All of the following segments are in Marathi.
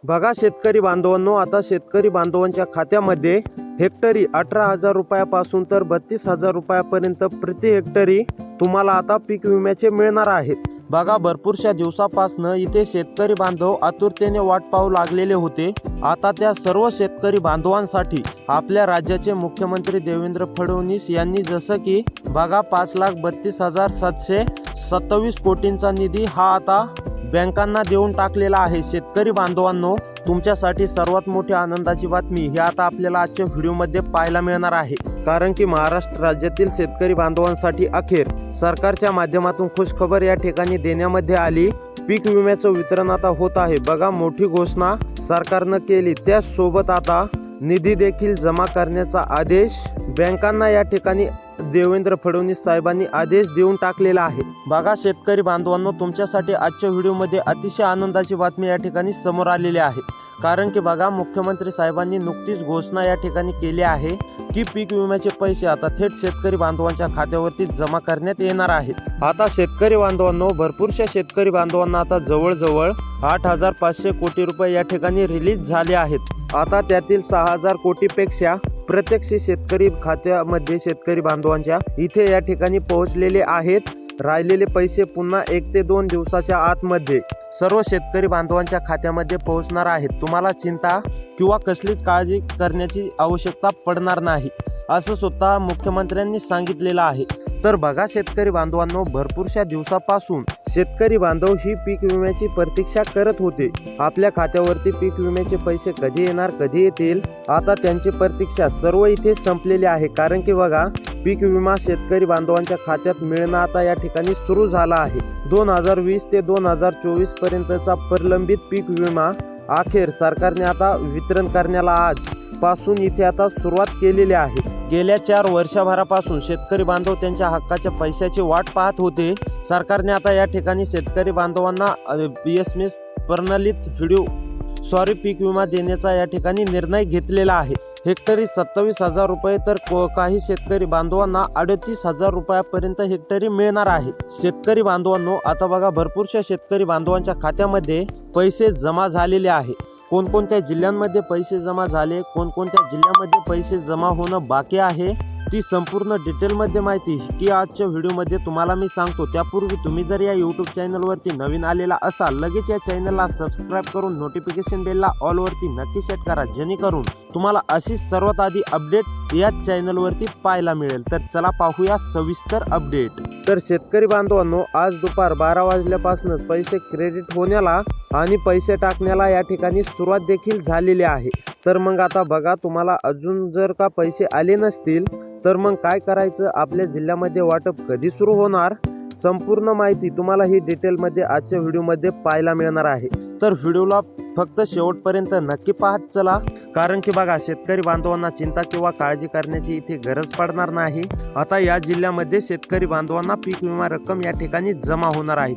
बघा शेतकरी बांधवांनो, आता शेतकरी बांधवांच्या खात्यामध्ये हेक्टरी 18,000 रुपयापासून तर 32,000 रुपयापर्यंत प्रति हेक्टरी तुम्हाला आता पीक विम्याचे मिळणार आहेत। बघा भरपूरशा दिवसापासून इथे शेतकरी बांधव आतुरतेने वाट पाहू लागलेले होते। आता त्या सर्व शेतकरी बांधवांसाठी आपल्या राज्याचे मुख्यमंत्री देवेंद्र फडणवीस यांनी जसं की बघा 5,32,727 कोटींचा निधी हा आता बँकांना देऊन टाकलेला आहे। शेतकरी बांधवांनो, तुमच्यासाठी सर्वात मोठी आनंदाची बातमी ही आता आपल्याला आजच्या व्हिडिओमध्ये पाहायला मिळणार आहे, कारण की महाराष्ट्र राज्यातील शेतकरी बांधवांसाठी अखेर सरकारच्या माध्यमातून खुशखबर या ठिकाणी देण्यामध्ये आली। पीक विम्याचं वितरण आता होत आहे। बघा मोठी घोषणा सरकारनं केली, त्याचसोबत आता निधी देखील जमा करण्याचा आदेश बँकांना या ठिकाणी देवेंद्र फडणवीस साहेबांनी आदेश देऊन टाकलेला आहे। बघा शेतकरी बांधवांनो, तुमच्यासाठी आजच्या व्हिडिओमध्ये अतिशय आनंदाची बातमी या ठिकाणी समोर आलेली आहे, कारण की बघा मुख्यमंत्री साहेबांनी नुकतीच घोषणा या ठिकाणी केली आहे की पीक विम्याचे पैसे आता थेट शेतकरी बांधवांच्या खात्यावरती जमा करण्यात येणार आहेत। आता शेतकरी बांधवांनो, भरपूरशा शेतकरी बांधवांना आता जवळजवळ 8,500 कोटी रुपये या ठिकाणी रिलीज झाले आहेत। आता त्यातील 6,000 कोटीपेक्षा प्रत्यक्ष शेतकरी खात्यामध्ये शेतकरी बांधवांच्या इथे या ठिकाणी पोहोचलेले आहेत। राहिलेले पैसे पुन्हा 1 ते 2 दिवसाच्या आतमध्ये सर्व शेतकरी बांधवांच्या खात्यामध्ये पोहोचणार आहेत। तुम्हाला चिंता किंवा कसलीच काळजी करण्याची आवश्यकता पडणार नाही, असं स्वतः मुख्यमंत्र्यांनी सांगितलेलं आहे। तर बघा शेतकरी बांधवांनो, भरपूरशा दिवसापासून शेतकरी बांधव ही पीक विम्याची प्रतीक्षा करत होते। आपल्या खात्यावरती पीक विम्याचे पैसे कधी येणार, कधी येतील, आता त्यांची प्रतीक्षा सर्व इथे संपलेली आहे। कारण की बघा पीक विमा शेतकरी बांधवांच्या खात्यात मिळणं आता या ठिकाणी सुरू झाला आहे। 2020 ते 2024 पर्यंतचा प्रलंबित पीक विमा अखेर सरकारने आता वितरण करण्याला आज पासून इथे आता सुरुवात केलेली आहे। गेल्या 4 वर्षभरापासून शेतकरी बांधव त्यांच्या हक्काच्या पैशाची वाट पाहत होते। सरकारने आता या ठिकाणी शेतकरी बांधवांना बीएसएमएस प्रणालीत पीक विमा देण्याचा या ठिकाणी निर्णय घेतलेला आहे। हेक्टरी 27,000 रुपये तर काही शेतकरी बांधवांना 38,000 रुपयापर्यंत हेक्टरी मिळणार आहे। शेतकरी बांधवांनो, आता बघा भरपूरशा शेतकरी बांधवांच्या खात्यामध्ये पैसे जमा झालेले आहे। कोणकोणत्या जिल्ह्यांमध्ये पैसे जमा झाले, कोणकोणत्या जिल्ह्यामध्ये पैसे जमा होणं बाकी आहे, ती संपूर्ण डिटेलमध्ये माहिती की आजच्या व्हिडिओमध्ये तुम्हाला मी सांगतो। त्यापूर्वी तुम्ही जर या यूट्यूब चॅनलवरती नवीन आलेला असाल, लगेच या चॅनलला सबस्क्राईब करून नोटिफिकेशन बेलला ऑलवरती नक्की सेट करा, जेणेकरून तुम्हाला अशी सर्वात आधी अपडेट या चॅनलवरती पाहायला मिळेल। तर चला पाहूया सविस्तर अपडेट। तर शेतकरी बांधवांनो, आज दुपार 12 वाजल्यापासूनच पैसे क्रेडिट होण्याला आणि पैसे टाकण्याला या ठिकाणी सुरुवात देखील झालेली आहे। तर मग आता बघा, तुम्हाला अजून जर का पैसे आले नसतील तर मग काय करायचं, आपल्या जिल्ह्यामध्ये वाटप कधी सुरू होणार, संपूर्ण माहिती तुम्हाला ही डिटेलमध्ये आजच्या व्हिडिओमध्ये पाहायला मिळणार आहे। तर व्हिडिओला फक्त शेवटपर्यंत नक्की पाहत चला, कारण की बघा शेतकरी बांधवांना चिंता किंवा काळजी करण्याची इथे गरज पडणार नाही। आता या जिल्ह्यामध्ये शेतकरी बांधवांना पीक विमा रक्कम या ठिकाणी जमा होणार आहे।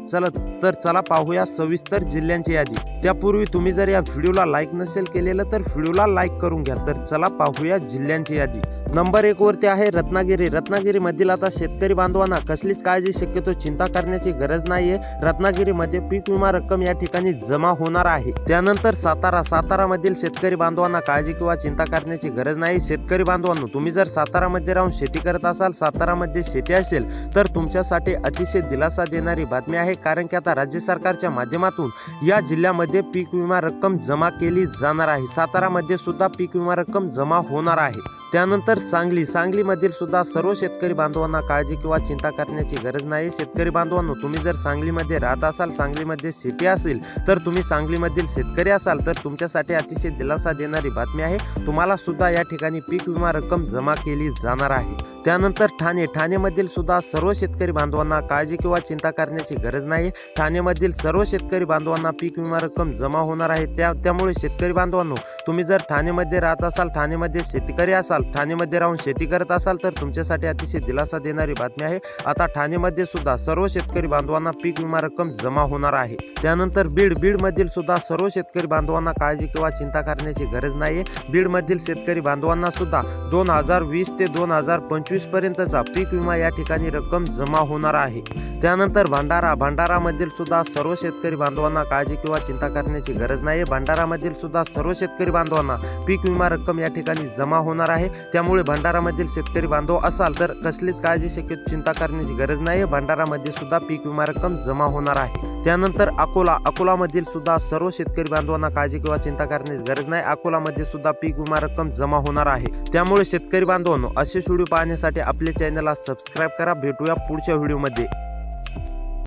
चला पाहूया सविस्तर जिल्ह्यांची यादी। त्यापूर्वी तुम्ही जर या व्हिडिओला लाईक नसेल केलेलं तर व्हिडिओला लाईक करून घ्या। तर चला पाहूया जिल्ह्यांची यादी। नंबर 1 वरती आहे रत्नागिरी। रत्नागिरी मधील आता शेतकरी बांधवांना कसलीच काळजी शक्यतो चिंता करण्याची गरज नाहीये। रत्नागिरीमध्ये पीक विमा रक्कम या ठिकाणी जमा होणार आहे। त्यानंतर सातारा मधील शेतकरी बांधवांना काळजी किंवा चिंता करण्याची गरज नाही। शेतकरी बांधवांनो, तुम्ही जर सातारामध्ये राहून शेती करत असाल, सातारामध्ये शेती असेल, तर तुमच्यासाठी अतिशय दिलासा देणारी बातमी आहे, कारण की आता राज्य सरकारच्या माध्यमातून या जिल्ह्यामध्ये पीक विमा रक्कम जमा केली जाणार आहे। सातारामध्ये सुद्धा पीक विमा रक्कम जमा होणार आहे। त्यानंतर सांगलीमधील सुद्धा सर्व शेतकरी बांधवांना काळजी किंवा चिंता करण्याची गरज नाही। शेतकरी बांधवांनो, तुम्ही जर सांगलीमध्ये राहत असाल, सांगलीमध्ये शेती असेल, तर तुम्ही सांगलीमधील शेतकरी असाल तर तुमच्यासाठी अतिशय दिलासा देणारी बातमी आहे, तुम्हाला सुद्धा या ठिकाणी पीक विमा रक्कम जमा केली जाणार आहे। त्यानंतर ठाणेमधील सुद्धा सर्व शेतकरी बांधवांना काळजी किंवा चिंता करण्याची गरज नाही। ठाणेमधील सर्व शेतकरी बांधवांना पीक विमा रक्कम जमा होणार आहे। त्यामुळे शेतकरी बांधवांनो, तुम्ही जर ठाणेमध्ये राहत असाल, ठाणेमध्ये शेतकरी असाल, ठाणेमध्ये राहून शेती करत असाल तर तुमच्यासाठी अतिशय दिलासा देणारी बातमी आहे. आता ठाणेमध्ये सुद्धा सर्व शेतकरी बांधवांना पीक विमा रक्कम जमा होणार आहे. त्यानंतर बीडमधील सुद्धा सर्व शेतकरी बांधवांना काळजी किंवा चिंता करण्याची गरज नाही. बीडमधील शेतकरी बांधवांना सुद्धा 2020 ते 2025 पर्यंतचा पीक विमा या ठिकाणी रक्कम जमा होणार आहे. त्यानंतर भंडारामधील सुद्धा सर्व शेतकरी बांधवांना काळजी किंवा चिंता करण्याची गरज नाही. भंडारामधील सुद्धा सर्व शेतकरी बांधवांना पीक विमा रक्कम या ठिकाणी जमा होणार आहे. त्यामुळे भंडारामधील शेतकरी बांधव असाल तर कसलीच काळजी चिंता करण्याची गरज नाही. भंडारामध्ये सुद्धा पीक विमा रक्कम जमा होणार आहे. त्यानंतर अकोलामधील सुद्धा सर्व शेतकरी बांधवांना काळजी किंवा चिंता करण्याची गरज नाही. अकोलामध्ये सुद्धा पीक विमा रक्कम जमा होणार आहे. त्यामुळे शेतकरी बांधवांनो, असे व्हिडिओ पाहण्यासाठी आपल्या चॅनलला सबस्क्राईब करा. भेटूया पुढच्या व्हिडिओमध्ये.